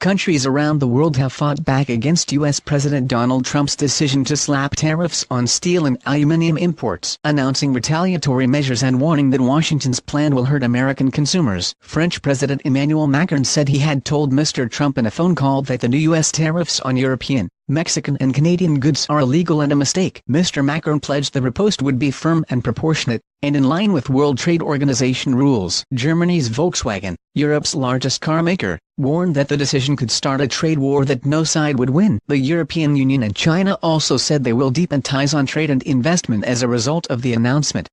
Countries around the world have fought back against U.S. President Donald Trump's decision to slap tariffs on steel and aluminum imports, announcing retaliatory measures and warning that Washington's plan will hurt American consumers. French President Emmanuel Macron said he had told Mr. Trump in a phone call that the new U.S. tariffs on European, Mexican and Canadian goods are illegal and a mistake. Mr. Macron pledged the riposte would be firm and proportionate, and in line with World Trade Organization rules. Germany's Volkswagen, Europe's largest car maker, warned that the decision could start a trade war that no side would win. The European Union and China also said they will deepen ties on trade and investment as a result of the announcement.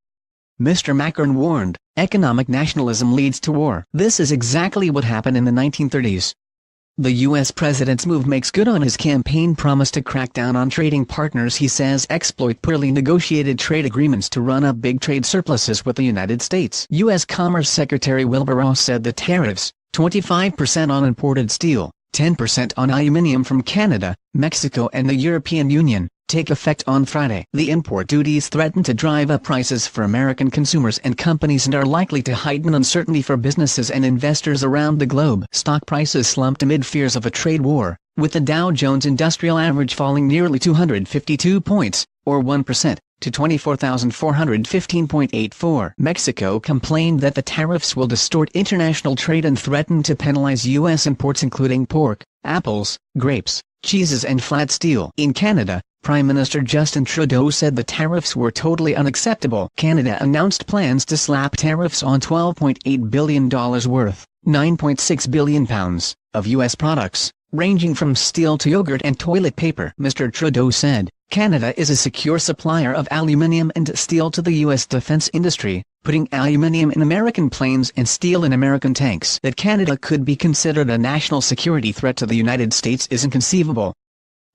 Mr. Macron warned, economic nationalism leads to war. This is exactly what happened in the 1930s. The U.S. president's move makes good on his campaign promise to crack down on trading partners he says exploit poorly negotiated trade agreements to run up big trade surpluses with the United States. U.S. Commerce Secretary Wilbur Ross said the tariffs, 25% on imported steel, 10% on aluminum from Canada, Mexico and the European Union, take effect on Friday. The import duties threaten to drive up prices for American consumers and companies and are likely to heighten uncertainty for businesses and investors around the globe. Stock prices slumped amid fears of a trade war, with the Dow Jones Industrial Average falling nearly 252 points, or 1%, to 24,415.84. Mexico complained that the tariffs will distort international trade and threaten to penalize U.S. imports including pork, apples, grapes, cheeses and flat steel. In Canada, Prime Minister Justin Trudeau said the tariffs were totally unacceptable. Canada announced plans to slap tariffs on $12.8 billion worth, £9.6 billion, of U.S. products, ranging from steel to yogurt and toilet paper. Mr. Trudeau said, Canada is a secure supplier of aluminium and steel to the U.S. defense industry, putting aluminium in American planes and steel in American tanks. That Canada could be considered a national security threat to the United States is inconceivable.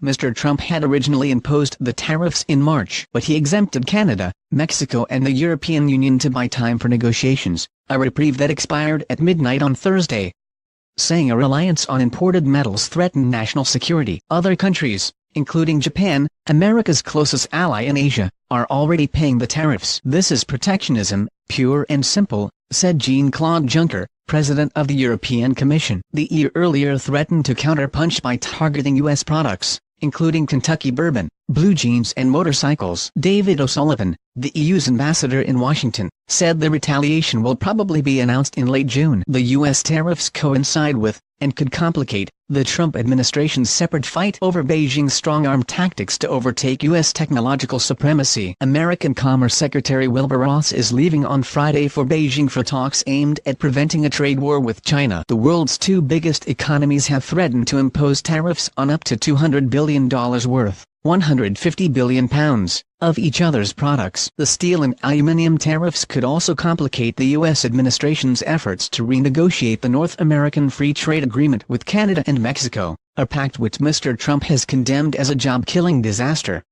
Mr. Trump had originally imposed the tariffs in March, but he exempted Canada, Mexico and the European Union to buy time for negotiations, a reprieve that expired at midnight on Thursday, saying a reliance on imported metals threatened national security. Other countries, including Japan, America's closest ally in Asia, are already paying the tariffs. This is protectionism, pure and simple, said Jean-Claude Juncker, President of the European Commission. The EU earlier threatened to counterpunch by targeting U.S. products, including Kentucky bourbon, blue jeans and motorcycles. David O'Sullivan, the EU's ambassador in Washington, said the retaliation will probably be announced in late June. The U.S. tariffs coincide with, and could complicate, the Trump administration's separate fight over Beijing's strong-arm tactics to overtake U.S. technological supremacy. American Commerce Secretary Wilbur Ross is leaving on Friday for Beijing for talks aimed at preventing a trade war with China. The world's two biggest economies have threatened to impose tariffs on up to $200 billion worth, £150 billion, of each other's products. The steel and aluminum tariffs could also complicate the U.S. administration's efforts to renegotiate the North American Free Trade Agreement with Canada and Mexico, a pact which Mr. Trump has condemned as a job-killing disaster.